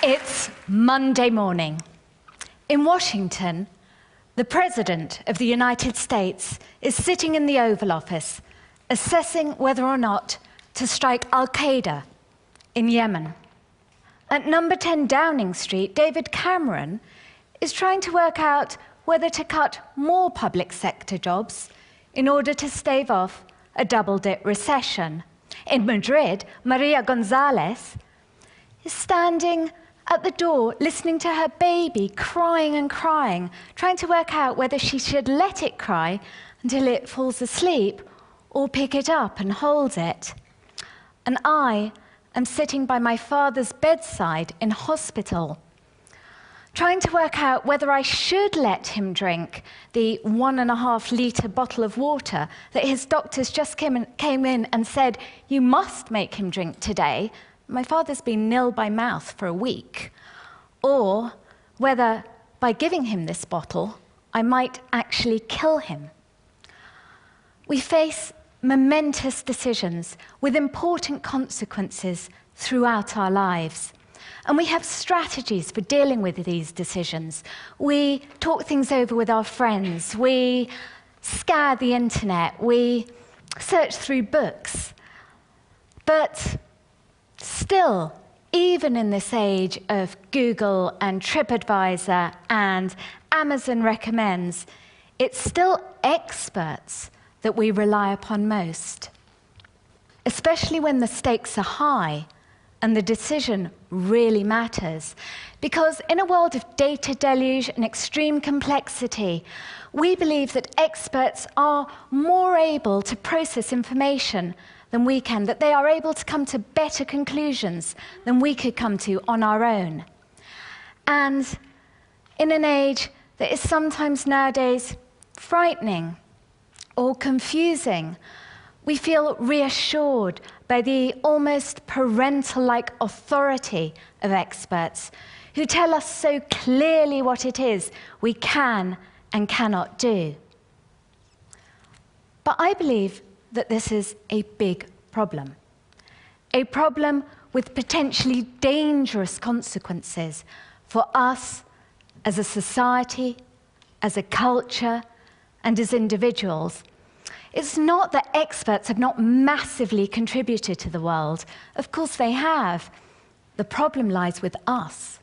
It's Monday morning. In Washington, the President of the United States is sitting in the Oval Office, assessing whether or not to strike Al-Qaeda in Yemen. At number 10 Downing Street, David Cameron is trying to work out whether to cut more public sector jobs in order to stave off a double-dip recession. In Madrid, Maria Gonzalez is standing at the door, listening to her baby crying and crying, trying to work out whether she should let it cry until it falls asleep or pick it up and hold it. And I am sitting by my father's bedside in hospital, trying to work out whether I should let him drink the 1.5-litre bottle of water that his doctors just came in and said, "You must make him drink today." My father's been nil by mouth for a week. Or whether, by giving him this bottle, I might actually kill him. We face momentous decisions with important consequences throughout our lives. And we have strategies for dealing with these decisions. We talk things over with our friends. We scour the internet. We search through books. But still, even in this age of Google and TripAdvisor and Amazon Recommends, it's still experts that we rely upon most, especially when the stakes are high and the decision really matters. Because in a world of data deluge and extreme complexity, we believe that experts are more able to process information than we can, that they are able to come to better conclusions than we could come to on our own. And in an age that is sometimes nowadays frightening or confusing, we feel reassured by the almost parental-like authority of experts who tell us so clearly what it is we can and cannot do. But I believe that this is a big problem with potentially dangerous consequences for us as a society, as a culture, and as individuals. It's not that experts have not massively contributed to the world. Of course they have. The problem lies with us.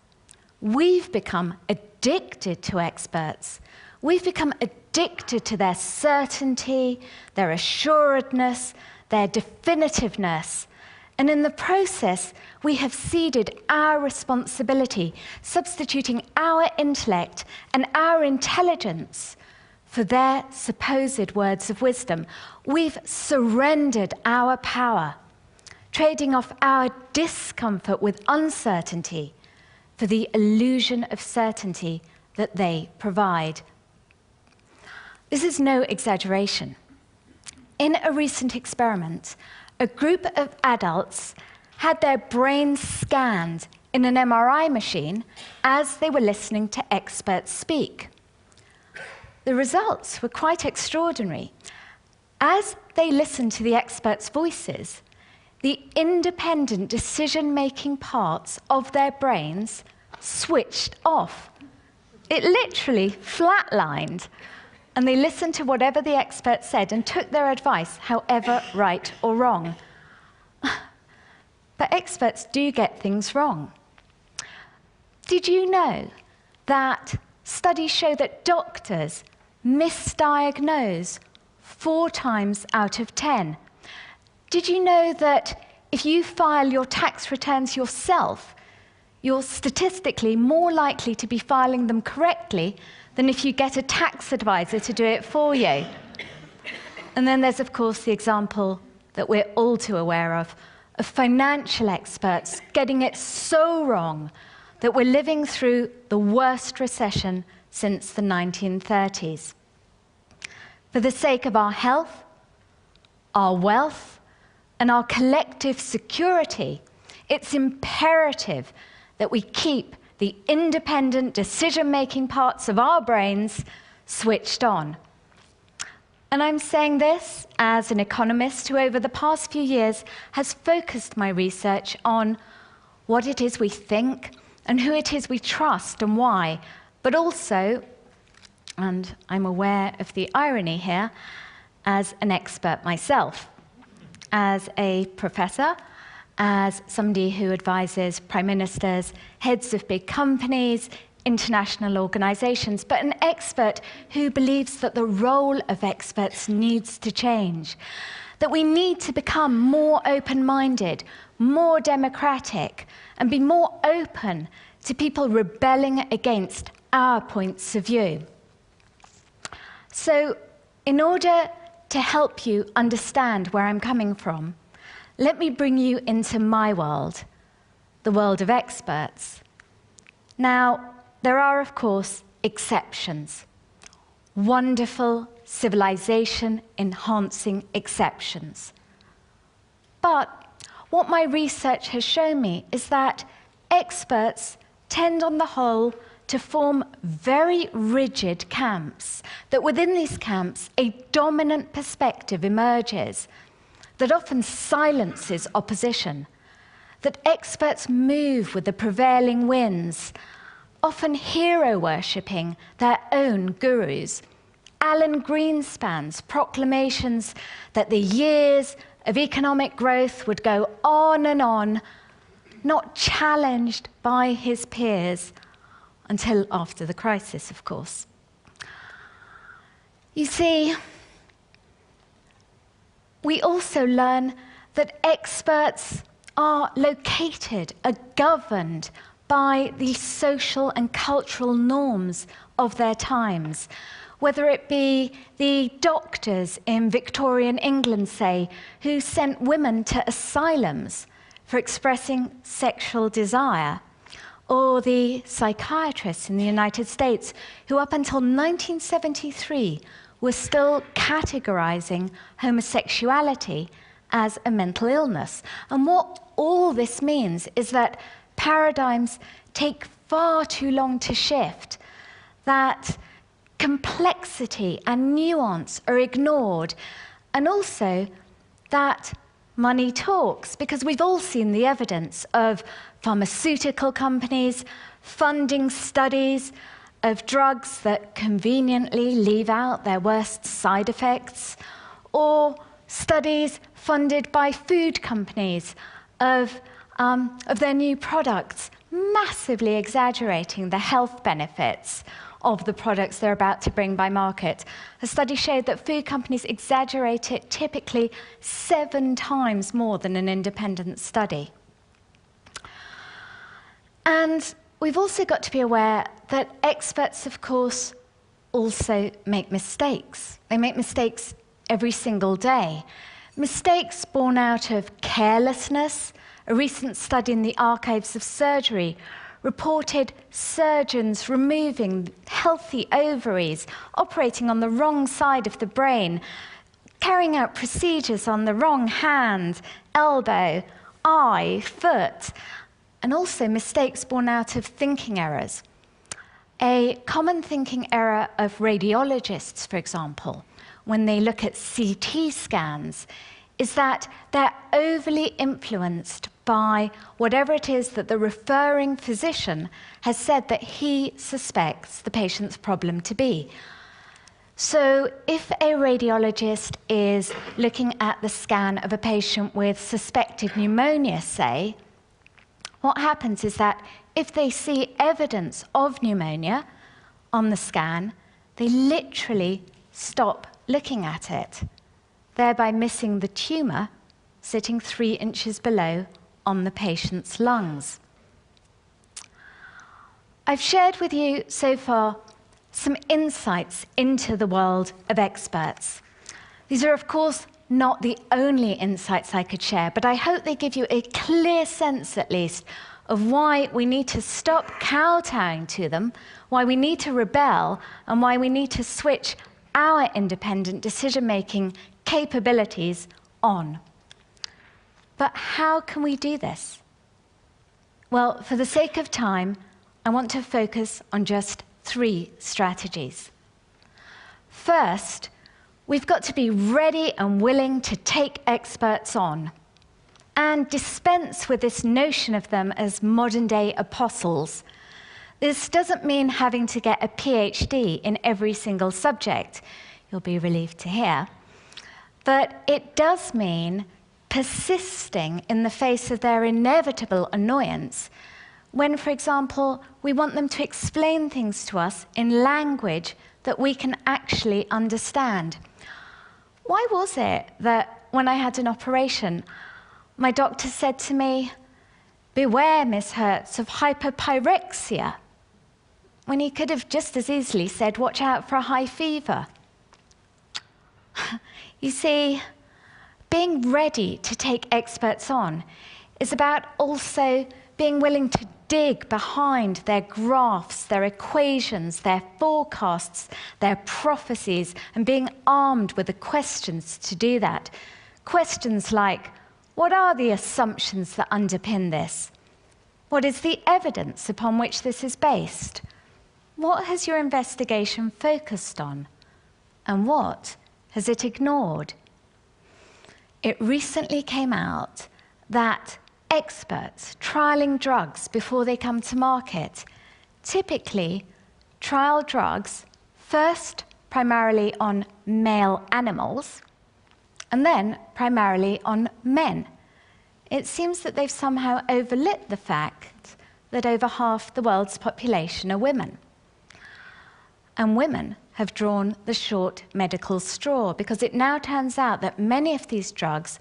We've become addicted to experts. We've become addicted to their certainty, their assuredness, their definitiveness. And in the process, we have ceded our responsibility, substituting our intellect and our intelligence for their supposed words of wisdom. We've surrendered our power, trading off our discomfort with uncertainty for the illusion of certainty that they provide. This is no exaggeration. In a recent experiment, a group of adults had their brains scanned in an MRI machine as they were listening to experts speak. The results were quite extraordinary. As they listened to the experts' voices, the independent decision-making parts of their brains switched off. It literally flatlined, and they listened to whatever the expert said and took their advice, however right or wrong. But experts do get things wrong. Did you know that studies show that doctors misdiagnose 4 times out of 10? Did you know that if you file your tax returns yourself, you're statistically more likely to be filing them correctly than if you get a tax advisor to do it for you? And then there's, of course, the example that we're all too aware of financial experts getting it so wrong that we're living through the worst recession since the 1930s. For the sake of our health, our wealth, and our collective security, it's imperative that we keep the independent decision-making parts of our brains switched on. And I'm saying this as an economist who over the past few years has focused my research on what it is we think and who it is we trust and why, but also, and I'm aware of the irony here, as an expert myself, as a professor, as somebody who advises prime ministers, heads of big companies, international organizations, but an expert who believes that the role of experts needs to change, that we need to become more open-minded, more democratic, and be more open to people rebelling against our points of view. So, in order to help you understand where I'm coming from, let me bring you into my world, the world of experts. Now, there are, of course, exceptions. Wonderful, civilization-enhancing exceptions. But what my research has shown me is that experts tend, on the whole, to form very rigid camps, that within these camps, a dominant perspective emerges that often silences opposition, that experts move with the prevailing winds, often hero-worshipping their own gurus. Alan Greenspan's proclamations that the years of economic growth would go on, not challenged by his peers, until after the crisis, of course. You see, we also learn that experts are located, are governed by the social and cultural norms of their times, whether it be the doctors in Victorian England, say, who sent women to asylums for expressing sexual desire, or the psychiatrists in the United States who up until 1973 were still categorizing homosexuality as a mental illness. And what all this means is that paradigms take far too long to shift, that complexity and nuance are ignored, and also that money talks, because we've all seen the evidence of pharmaceutical companies funding studies of drugs that conveniently leave out their worst side effects, or studies funded by food companies of their new products, massively exaggerating the health benefits of the products they're about to bring by market. A study showed that food companies exaggerate it typically 7 times more than an independent study. And we've also got to be aware that experts, of course, also make mistakes. They make mistakes every single day. Mistakes born out of carelessness. A recent study in the Archives of Surgery reported surgeons removing healthy ovaries, operating on the wrong side of the brain, carrying out procedures on the wrong hand, elbow, eye, foot, and also mistakes born out of thinking errors. A common thinking error of radiologists, for example, when they look at CT scans, is that they're overly influenced by whatever it is that the referring physician has said that he suspects the patient's problem to be. So if a radiologist is looking at the scan of a patient with suspected pneumonia, say, what happens is that if they see evidence of pneumonia on the scan, they literally stop looking at it, thereby missing the tumor sitting 3 inches below on the patient's lungs. I've shared with you so far some insights into the world of experts. These are, of course, not the only insights I could share, but I hope they give you a clear sense, at least, of why we need to stop kowtowing to them, why we need to rebel, and why we need to switch our independent decision-making capabilities on. But how can we do this? Well, for the sake of time, I want to focus on just 3 strategies. First, we've got to be ready and willing to take experts on. and dispense with this notion of them as modern-day apostles. This doesn't mean having to get a PhD in every single subject, you'll be relieved to hear, but it does mean persisting in the face of their inevitable annoyance when, for example, we want them to explain things to us in language that we can actually understand. Why was it that when I had an operation, my doctor said to me, "Beware, Miss Hertz, of hyperpyrexia," when he could have just as easily said, "Watch out for a high fever"? You see, being ready to take experts on is about also being willing to dig behind their graphs, their equations, their forecasts, their prophecies, and being armed with the questions to do that. Questions like, what are the assumptions that underpin this? What is the evidence upon which this is based? What has your investigation focused on? And what has it ignored? It recently came out that experts trialing drugs before they come to market typically trial drugs first primarily on male animals and then primarily on men. It seems that they've somehow overlooked the fact that over half the world's population are women. And women have drawn the short medical straw because it now turns out that many of these drugs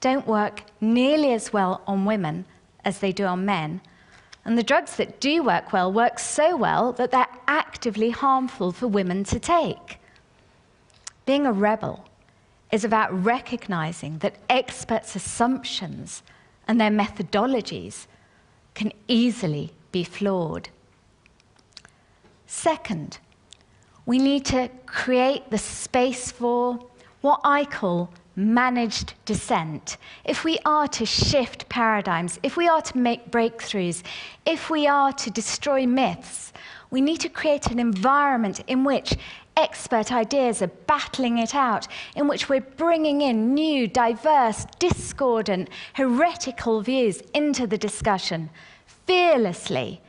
don't work nearly as well on women as they do on men. And the drugs that do work so well that they're actively harmful for women to take. Being a rebel is about recognizing that experts' assumptions and their methodologies can easily be flawed. Second, we need to create the space for what I call managed dissent. If we are to shift paradigms, if we are to make breakthroughs, if we are to destroy myths, we need to create an environment in which expert ideas are battling it out, in which we're bringing in new, diverse, discordant, heretical views into the discussion, fearlessly,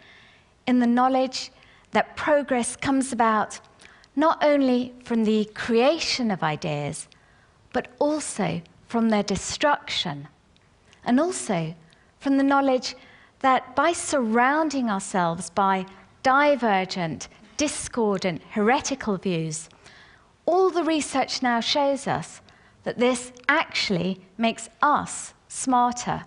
in the knowledge that progress comes about not only from the creation of ideas, but also from their destruction, and also from the knowledge that by surrounding ourselves by divergent, discordant, heretical views, all the research now shows us that this actually makes us smarter.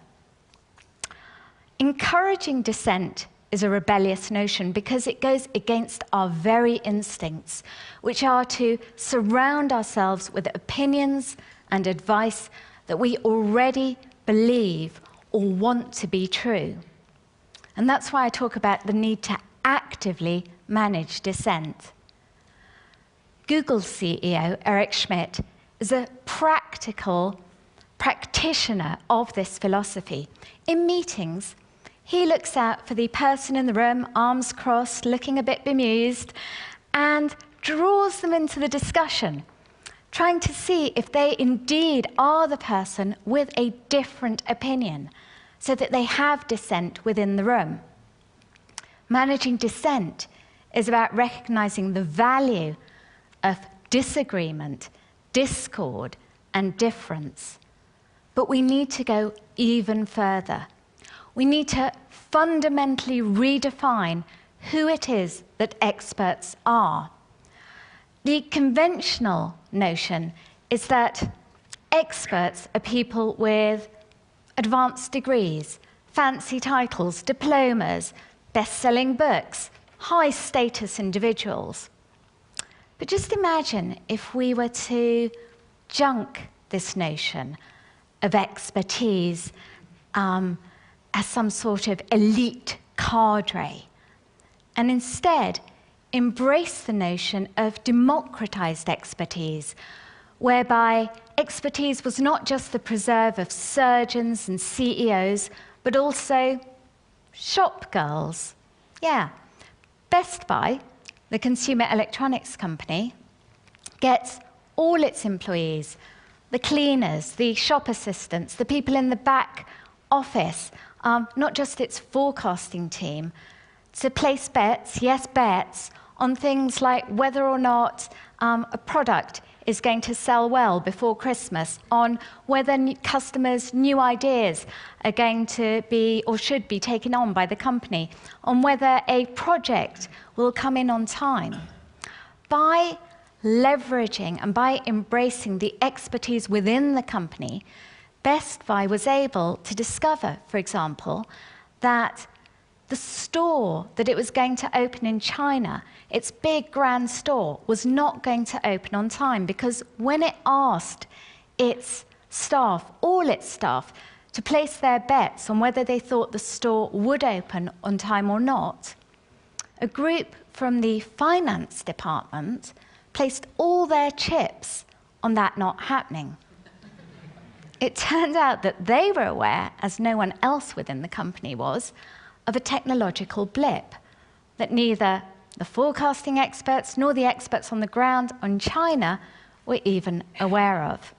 Encouraging dissent is a rebellious notion because it goes against our very instincts, which are to surround ourselves with opinions and advice that we already believe or want to be true. And that's why I talk about the need to actively manage dissent. Google CEO Eric Schmidt is a practical practitioner of this philosophy. In meetings, he looks out for the person in the room, arms crossed, looking a bit bemused, and draws them into the discussion, trying to see if they indeed are the person with a different opinion, so that they have dissent within the room. Managing dissent is about recognizing the value of disagreement, discord, and difference. But we need to go even further. We need to fundamentally redefine who it is that experts are. The conventional notion is that experts are people with advanced degrees, fancy titles, diplomas, best-selling books, high-status individuals. But just imagine if we were to junk this notion of expertise as some sort of elite cadre, and instead embrace the notion of democratized expertise, whereby expertise was not just the preserve of surgeons and CEOs, but also shop girls. Yeah, Best Buy, the consumer electronics company, gets all its employees the cleaners, the shop assistants, the people in the back office, not just its forecasting team, to place bets, yes, bets, on things like whether or not a product is going to sell well before Christmas, on whether customers' new ideas are going to be or should be taken on by the company, on whether a project will come in on time. By leveraging and by embracing the expertise within the company, Best Buy was able to discover, for example, that the store that it was going to open in China, its big grand store, was not going to open on time, because when it asked its staff, all its staff, to place their bets on whether they thought the store would open on time or not, a group from the finance department placed all their chips on that not happening. It turned out that they were aware, as no one else within the company was, of a technological blip that neither the forecasting experts nor the experts on the ground in China were even aware of.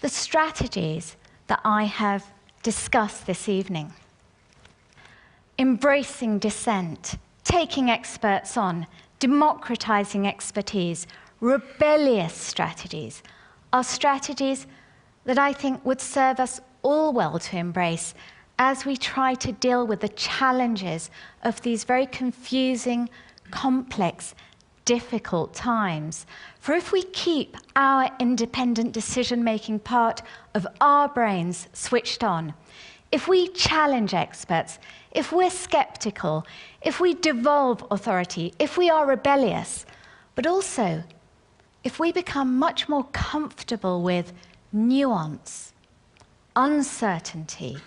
The strategies that I have discussed this evening: embracing dissent, taking experts on, democratizing expertise, rebellious strategies, are strategies that I think would serve us all well to embrace as we try to deal with the challenges of these very confusing, complex, difficult times. For if we keep our independent decision-making part of our brains switched on, if we challenge experts, if we're skeptical, if we devolve authority, if we are rebellious, but also if we become much more comfortable with nuance, uncertainty,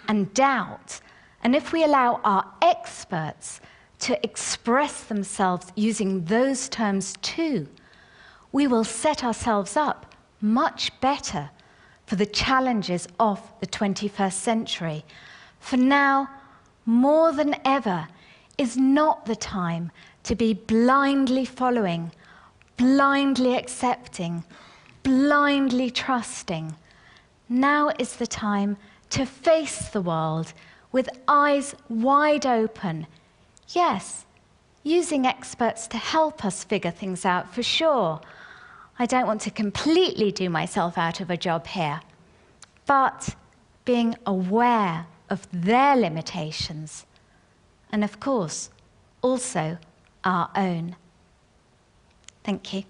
and doubt, and if we allow our experts to express themselves using those terms too, we will set ourselves up much better for the challenges of the 21st century. For now, more than ever, is not the time to be blindly following, blindly accepting, blindly trusting. Now is the time to face the world with eyes wide open. Yes, using experts to help us figure things out, for sure. I don't want to completely do myself out of a job here, but being aware of their limitations, and of course, also our own. Thank you.